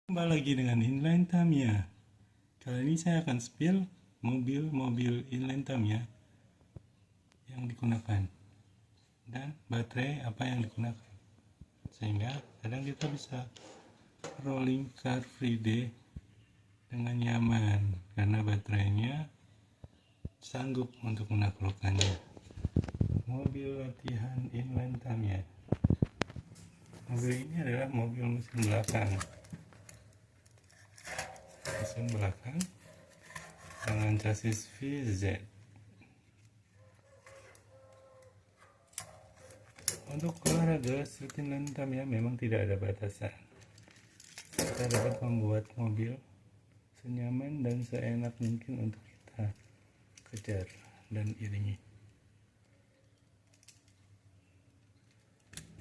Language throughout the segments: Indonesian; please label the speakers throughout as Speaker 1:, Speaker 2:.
Speaker 1: Kembali lagi dengan inline Tamiya. Kali ini saya akan spill mobil-mobil inline Tamiya yang digunakan dan baterai apa yang digunakan, sehingga kadang kita bisa rolling car free day dengan nyaman karena baterainya sanggup untuk menaklukkannya. Mobil latihan inline Tamiya. Mobil ini adalah mobil mesin belakang dengan chassis VZ. Untuk olahraga street inline Tamiya memang tidak ada batasan. Kita dapat membuat mobil senyaman dan seenak mungkin untuk kita kejar dan iringi.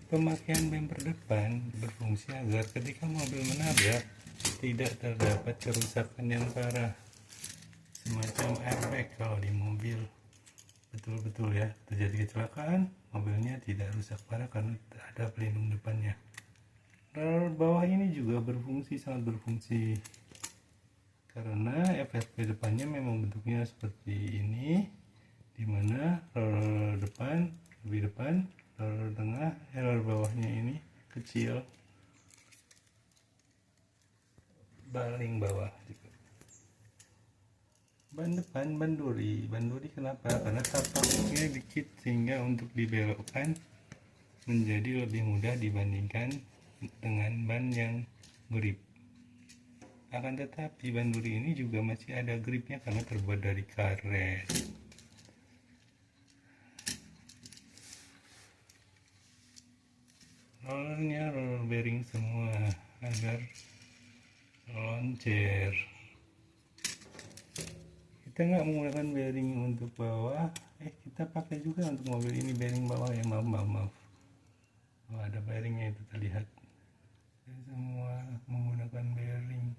Speaker 1: Pemakaian bumper depan berfungsi agar ketika mobil menabrak tidak terdapat kerusakan yang parah, semacam airbag. Kalau di mobil betul-betul ya terjadi kecelakaan, mobilnya tidak rusak parah karena tidak ada pelindung depannya. Roller bawah ini juga sangat berfungsi karena FSP depannya memang bentuknya seperti ini, dimana roller depan lebih depan, roller tengah, roller bawahnya ini kecil, paling bawah juga. Ban depan ban duri kenapa? Karena tapaknya dikit sehingga untuk dibelokkan menjadi lebih mudah dibandingkan dengan ban yang grip. Akan tetapi ban duri ini juga masih ada gripnya karena terbuat dari karet. Rollernya roller bearing semua agar loncer. Kita nggak menggunakan bearing untuk bawah, kita pakai juga untuk mobil ini bearing bawah ya. Maaf. Oh, ada bearingnya itu terlihat. Semua menggunakan bearing.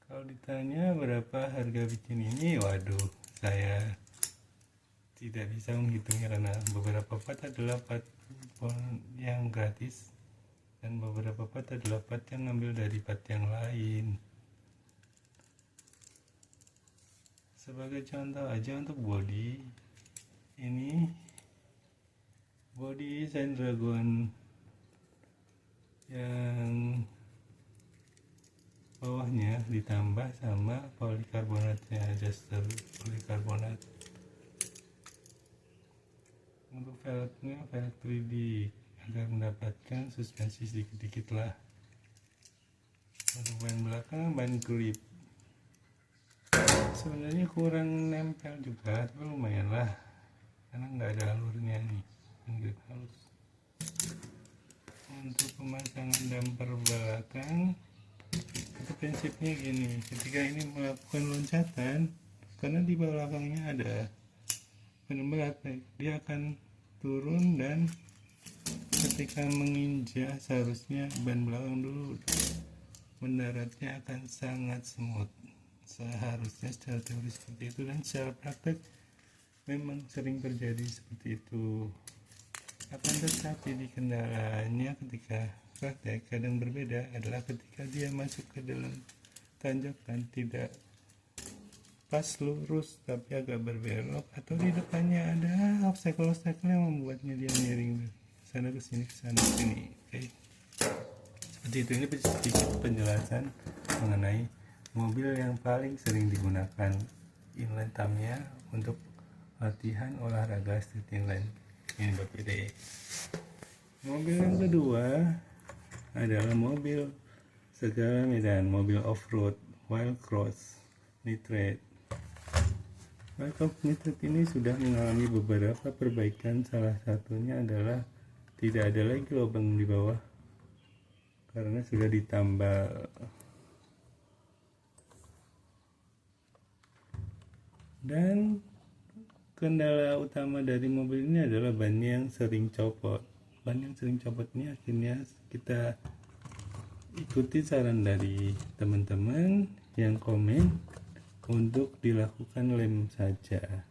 Speaker 1: Kalau ditanya berapa harga bikin ini, waduh, saya tidak bisa menghitungnya karena beberapa part adalah part yang gratis dan beberapa part adalah part yang ngambil dari part yang lain. Sebagai contoh aja untuk body, ini body Sanddragon yang bawahnya ditambah sama polikarbonatnya, adjuster polikarbonat. Untuk velgnya velg 3D agar mendapatkan suspensi sedikit-sedikit lah. Untuk ban belakang ban grip sebenarnya kurang nempel juga, tapi lumayan lah karena nggak ada alurnya nih, grip halus. Untuk pemasangan damper belakang itu prinsipnya gini, ketika ini melakukan loncatan, karena di belakangnya ada penembalat, dia akan turun dan ketika menginjak seharusnya ban belakang dulu, mendaratnya akan sangat smooth. Seharusnya secara teori seperti itu dan secara praktek memang sering terjadi seperti itu. Akan tetapi di kendalanya ketika praktek kadang berbeda adalah ketika dia masuk ke dalam tanjakan tidak pas lurus tapi agak berbelok, atau di depannya ada obstacle yang membuatnya dia miring sana ke sini Oke. Seperti itu. Ini sedikit penjelasan mengenai mobil yang paling sering digunakan inline Tamiya untuk latihan olahraga street inline. Ini buat ide. Mobil yang kedua adalah mobil segala medan, mobil off-road, wild cross, nitrate. Wild cross nitrate ini sudah mengalami beberapa perbaikan, salah satunya adalah tidak ada lagi lubang di bawah karena sudah ditambal. Dan kendala utama dari mobil ini adalah ban yang sering copot. Ban yang sering copot ini akhirnya kita ikuti saran dari teman-teman yang komen untuk dilakukan lem saja.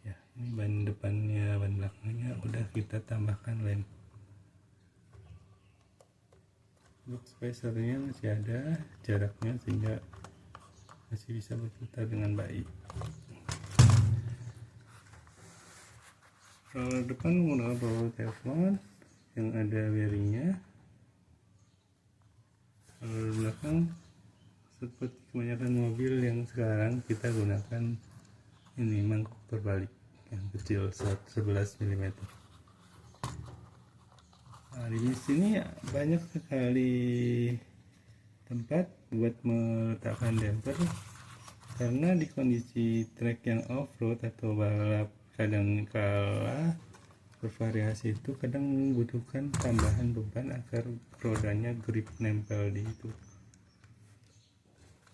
Speaker 1: Ya, ini ban depannya, ban belakangnya udah kita tambahkan lem. Untuk spacernya masih ada jaraknya sehingga masih bisa berputar dengan baik. Roller depan menggunakan roller teflon yang ada bearingnya. Roller belakang seperti kebanyakan mobil yang sekarang kita gunakan ini mangkok terbalik yang kecil 11 mm. Nah, di sini banyak sekali tempat buat meletakkan damper karena di kondisi trek yang off-road atau balap kadang kala bervariasi itu kadang membutuhkan tambahan beban agar rodanya grip nempel di itu.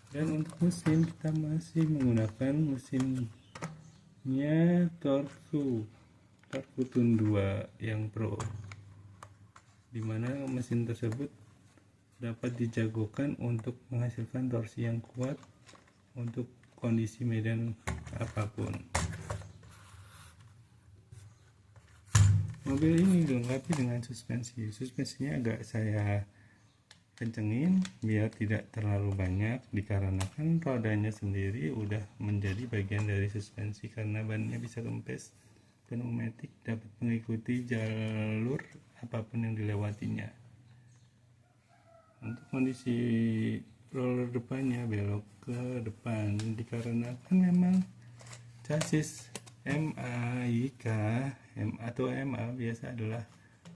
Speaker 1: Dan untuk mesin kita masih menggunakan mesinnya Torque Tun 2 yang Pro, dimana mesin tersebut dapat dijagokan untuk menghasilkan torsi yang kuat untuk kondisi medan apapun. Mobil ini dilengkapi dengan suspensinya agak saya kencengin biar tidak terlalu banyak dikarenakan rodanya sendiri udah menjadi bagian dari suspensi karena bannya bisa kempes. Pneumatik dapat mengikuti jalur apapun yang dilewatinya. Untuk kondisi roller depannya belok ke depan dikarenakan memang chassis MAIK atau MA biasa adalah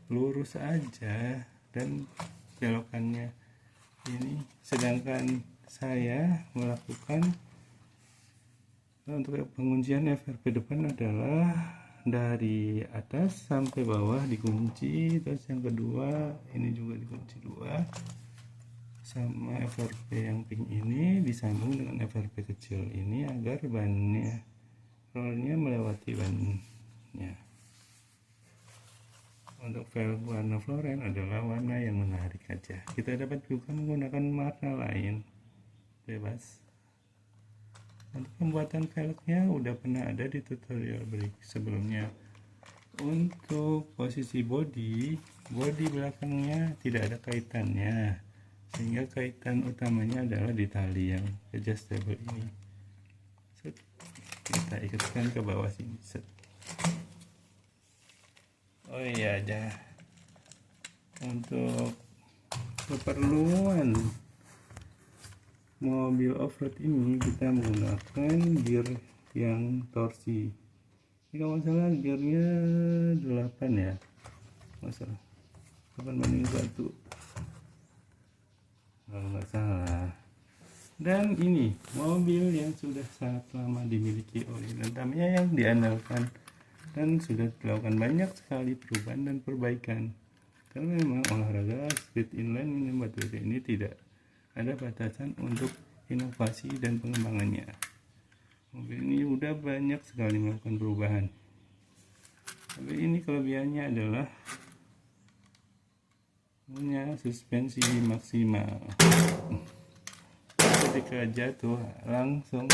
Speaker 1: lurus aja dan belokannya ini, sedangkan saya melakukan untuk penguncian FRP depan adalah dari atas sampai bawah dikunci, terus yang kedua ini juga dikunci dua sama FRP yang pink ini disambung dengan FRP kecil ini agar bannya rollnya melewati bannya. Untuk velg warna floren adalah warna yang menarik aja, kita dapat juga menggunakan warna lain bebas. Untuk pembuatan velgnya udah pernah ada di tutorial sebelumnya. Untuk posisi bodi belakangnya tidak ada kaitannya, sehingga kaitan utamanya adalah di tali yang adjustable ini. Set, kita ikatkan ke bawah sini. Set. Oh iya aja. Untuk keperluan mobil off-road ini kita menggunakan gear yang torsi. Ini kalau salah gearnya 8 ya, masalah 8/1 kalau nggak salah. Dan ini mobil yang sudah sangat lama dimiliki oleh Indonesia yang diandalkan dan sudah dilakukan banyak sekali perubahan dan perbaikan karena memang olahraga street inline ini tidak ada batasan untuk inovasi dan pengembangannya. Mobil ini udah banyak sekali melakukan perubahan. Mobil ini kelebihannya adalah punya suspensi maksimal. Ketika jatuh langsung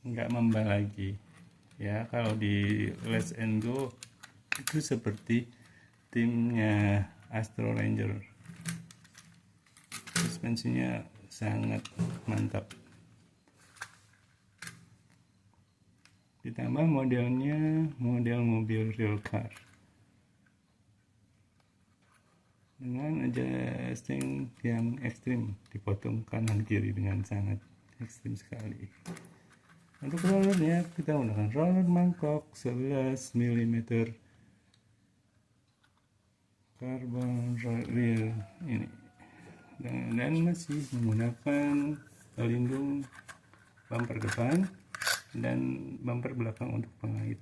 Speaker 1: nggak membal lagi. Ya, kalau di Let's and Go itu seperti timnya Astro Ranger. Suspensinya sangat mantap, ditambah modelnya model mobil real car dengan adjusting yang ekstrim, dipotong kanan kiri dengan sangat ekstrim sekali. Untuk rollernya kita menggunakan roller mangkok 11 mm carbon reel ini, dan masih menggunakan pelindung bumper depan dan bumper belakang untuk pengait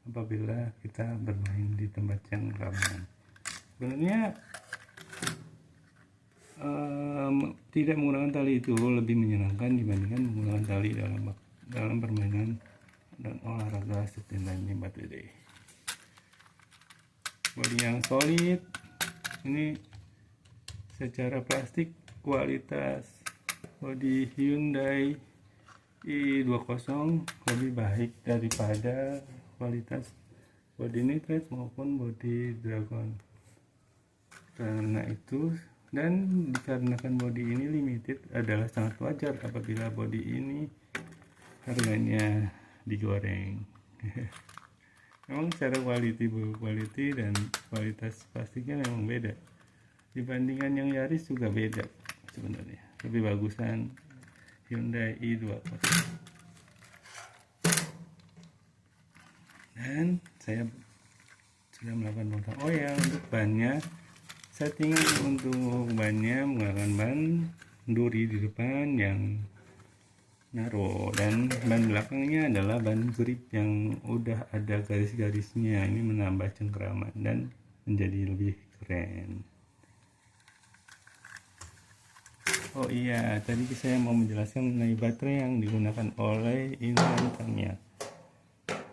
Speaker 1: apabila kita bermain di tempat yang rawan. Sebenarnya tidak menggunakan tali itu lebih menyenangkan dibandingkan menggunakan tali dalam permainan dan olahraga street inline batu gede. Bodi yang solid ini secara plastik kualitas bodi Hyundai i20 lebih baik daripada kualitas bodi Nitrate maupun bodi Dragon. Karena itu, dan dikarenakan body ini limited, adalah sangat wajar apabila body ini harganya digoreng. Memang secara quality dan kualitas plastiknya memang beda. Dibandingkan yang Yaris juga beda sebenarnya. Lebih bagusan Hyundai i20. Dan saya sudah melakukan pemotong. Oh ya, untuk bannya, settingan untuk bannya menggunakan ban duri di depan yang narrow, dan ban belakangnya adalah ban grip yang udah ada garis-garisnya. Ini menambah cengkeraman dan menjadi lebih keren. Oh iya, tadi saya mau menjelaskan mengenai baterai yang digunakan oleh Inline Tamiya.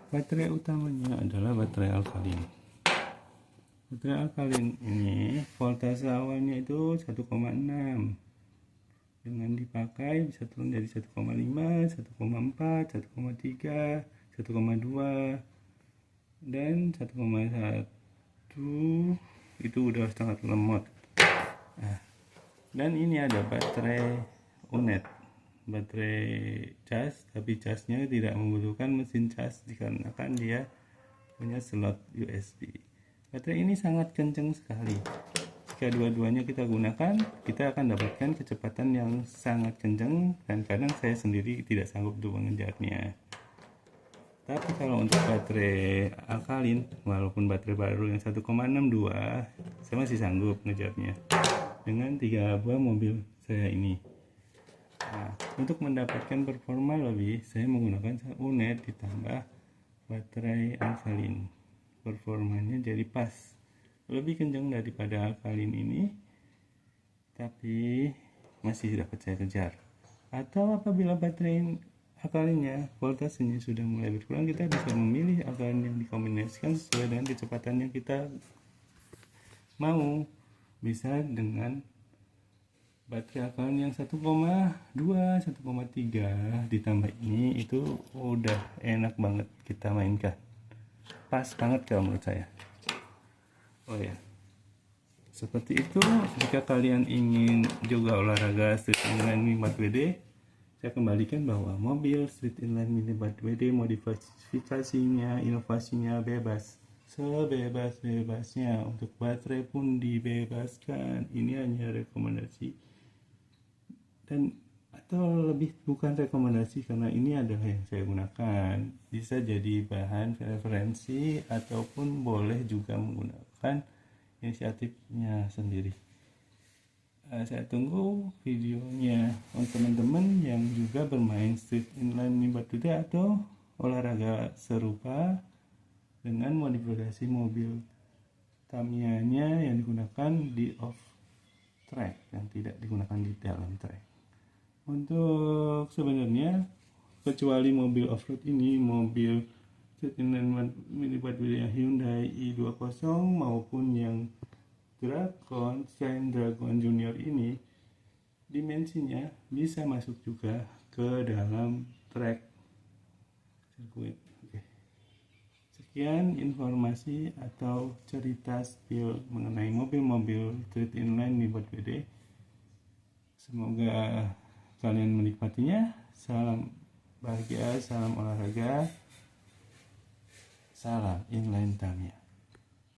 Speaker 1: Baterai utamanya adalah baterai alkalin. Baterai alkalin ini voltase awalnya itu 1,6. Dengan dipakai bisa turun dari 1,5, 1,4, 1,3, 1,2 dan 1,1 itu udah sangat lemot. Nah, dan ini ada baterai UNED, baterai cas, tapi casnya tidak membutuhkan mesin cas dikarenakan dia punya slot USB. Baterai ini sangat kencang sekali. Jika dua-duanya kita gunakan, kita akan dapatkan kecepatan yang sangat kencang, dan kadang saya sendiri tidak sanggup untuk mengejarnya. Tapi kalau untuk baterai alkalin, walaupun baterai baru yang 1,62, saya masih sanggup mengejarnya dengan 3 buah mobil saya ini. Nah, untuk mendapatkan performa lebih, saya menggunakan UNED ditambah baterai alkalin. Performanya jadi pas, lebih kencang daripada alkalin ini, tapi masih dapat saya kejar. Atau apabila baterai alkalinnya voltasenya sudah mulai berkurang, kita bisa memilih alkalin yang dikombinasikan sesuai dengan kecepatan yang kita mau. Bisa dengan baterai alkalin yang 1,2, 1,3 ditambah ini, itu udah enak banget kita mainkan. Pas banget kalau menurut saya. Oh ya, seperti itu. Jika kalian ingin juga olahraga street inline mini 4WD, saya kembalikan bahwa mobil street inline mini 4WD modifikasinya, inovasinya bebas, sebebas-bebasnya. Untuk baterai pun dibebaskan. Ini hanya rekomendasi, dan atau lebih bukan rekomendasi, karena ini adalah yang saya gunakan. Bisa jadi bahan referensi ataupun boleh juga menggunakan inisiatifnya sendiri. Saya tunggu videonya untuk teman-teman yang juga bermain street inline mini 4WD atau olahraga serupa dengan modifikasi mobil Tamiya-nya yang digunakan di off track, yang tidak digunakan di dalam track. Untuk sebenarnya, kecuali mobil off-road ini, mobil street inline mini 4WD Hyundai i20 maupun yang Dragon, Shine Dragon Junior ini, dimensinya bisa masuk juga ke dalam track sirkuit. Oke. Sekian informasi atau cerita spill mengenai mobil-mobil street inline mini 4WD. Semoga kalian menikmatinya. Salam bahagia, salam olahraga, salam inline Tamiya.